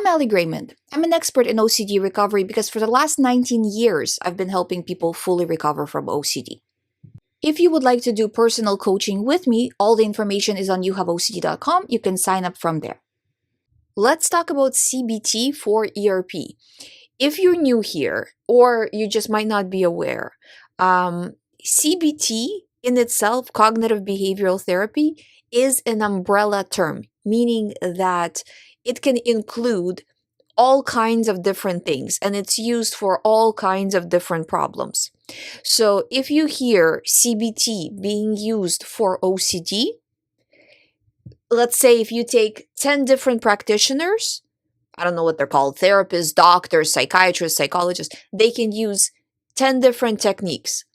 I'm GREYMOND. I'm an expert in OCD recovery because for the last 19 years, I've been helping people fully recover from OCD. If you would like to do personal coaching with me, all the information is on youhaveocd.com. You can sign up from there. Let's talk about CBT for ERP. If you're new here, or you just might not be aware, CBT in itself, cognitive behavioral therapy, is an umbrella term, meaning that it can include all kinds of different things and it's used for all kinds of different problems. So if you hear CBT being used for OCD, let's say if you take 10 different practitioners, I don't know what they're called, therapists, doctors, psychiatrists, psychologists, they can use 10 different techniques.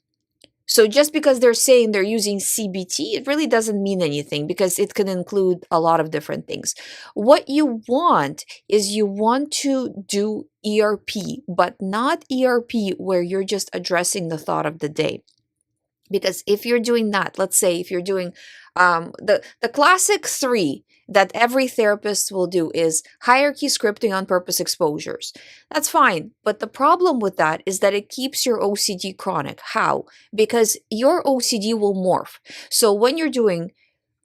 So just because they're saying they're using CBT, it really doesn't mean anything because it can include a lot of different things. What you want is you want to do ERP, but not ERP where you're just addressing the thought of the day. Because if you're doing that, let's say if you're doing the classic 3 that every therapist will do is hierarchy, scripting, on purpose exposures. That's fine. But the problem with that is that it keeps your OCD chronic. How? Because your OCD will morph. So when you're doing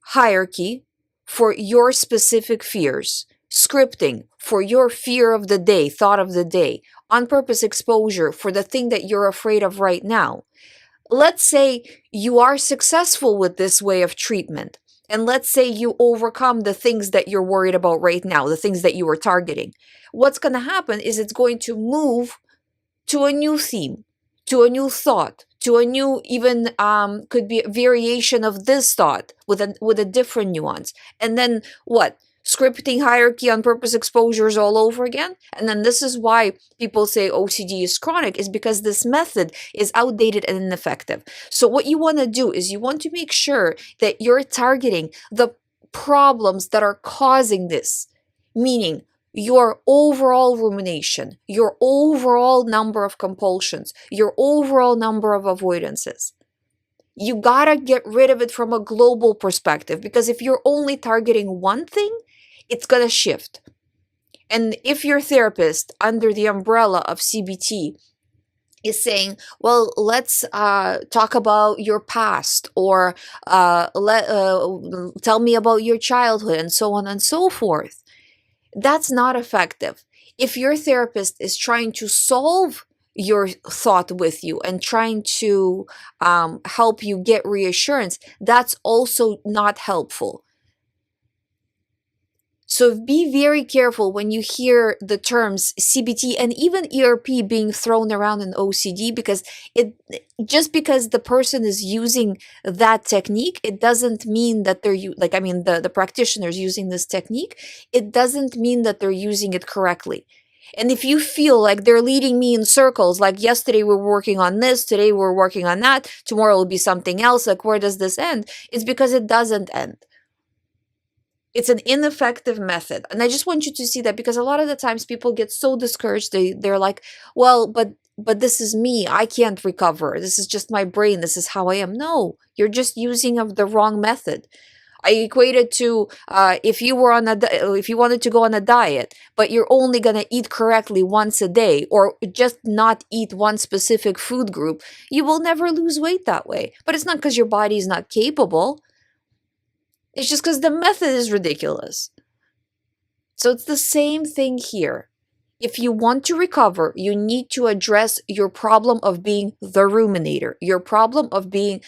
hierarchy for your specific fears, scripting for your fear of the day, thought of the day, on purpose exposure for the thing that you're afraid of right now. Let's say you are successful with this way of treatment. And let's say you overcome the things that you're worried about right now, the things that you were targeting. What's going to happen is it's going to move to a new theme, to a new thought, to a new, even could be a variation of this thought with a different nuance. And then what? Scripting, hierarchy, on purpose exposures all over again. And then this is why people say OCD is chronic, is because this method is outdated and ineffective. So what you want to do is you want to make sure that you're targeting the problems that are causing this, meaning your overall rumination, your overall number of compulsions, your overall number of avoidances. You gotta get rid of it from a global perspective, because if you're only targeting one thing, it's going to shift. And if your therapist under the umbrella of CBT is saying, well, let's talk about your past, or tell me about your childhood, and so on and so forth, that's not effective. If your therapist is trying to solve your thought with you and trying to help you get reassurance, that's also not helpful. So be very careful when you hear the terms CBT and even ERP being thrown around in OCD, because just because the person is using that technique, it doesn't mean that they're the practitioners using this technique, it doesn't mean that they're using it correctly. And if you feel like they're leading me in circles, like yesterday we were working on this, today we're working on that, tomorrow will be something else, like where does this end? It's because it doesn't end. It's an ineffective method. And I just want you to see that, because a lot of the times people get so discouraged. They're like, well, but this is me. I can't recover. This is just my brain. This is how I am. No, you're just using of the wrong method. I equate it to if you wanted to go on a diet, but you're only going to eat correctly once a day, or just not eat one specific food group, you will never lose weight that way. But it's not because your body is not capable. It's just because the method is ridiculous. So it's the same thing here. If you want to recover, you need to address your problem of being the ruminator, your problem of being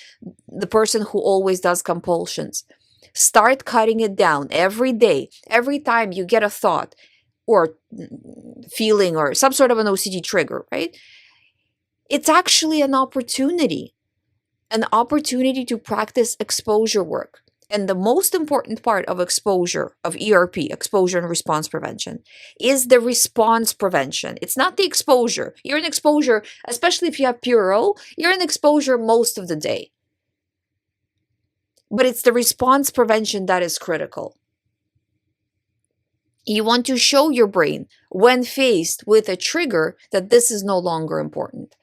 the person who always does compulsions. Start cutting it down every day. Every time you get a thought or feeling or some sort of an OCD trigger, right? It's actually an opportunity to practice exposure work. And the most important part of exposure, of ERP, exposure and response prevention, is the response prevention. It's not the exposure. You're in exposure, especially if you have PRO, you're in exposure most of the day. But it's the response prevention that is critical. You want to show your brain, when faced with a trigger, that this is no longer important.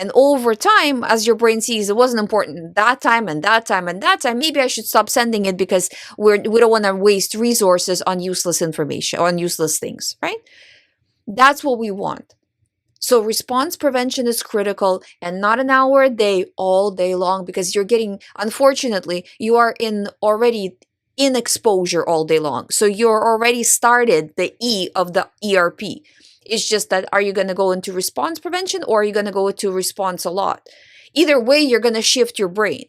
And over time, as your brain sees it wasn't important that time and that time and that time, maybe I should stop sending it because we don't want to waste resources on useless information, on useless things, right? That's what we want. So response prevention is critical, and not an hour a day, all day long, because unfortunately, you are already in exposure all day long. So you're already started the E of the ERP. It's just that, are you going to go into response prevention, or are you going to go into response a lot? Either way, you're going to shift your brain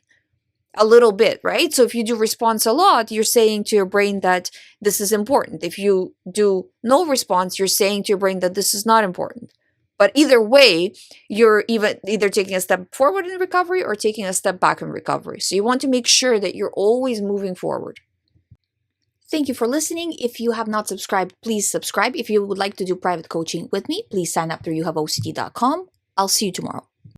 a little bit, right? So if you do response a lot, you're saying to your brain that this is important. If you do no response, you're saying to your brain that this is not important. But either way, you're either taking a step forward in recovery or taking a step back in recovery. So you want to make sure that you're always moving forward. Thank you for listening. If you have not subscribed, please subscribe. If you would like to do private coaching with me, please sign up through youhaveocd.com. I'll see you tomorrow.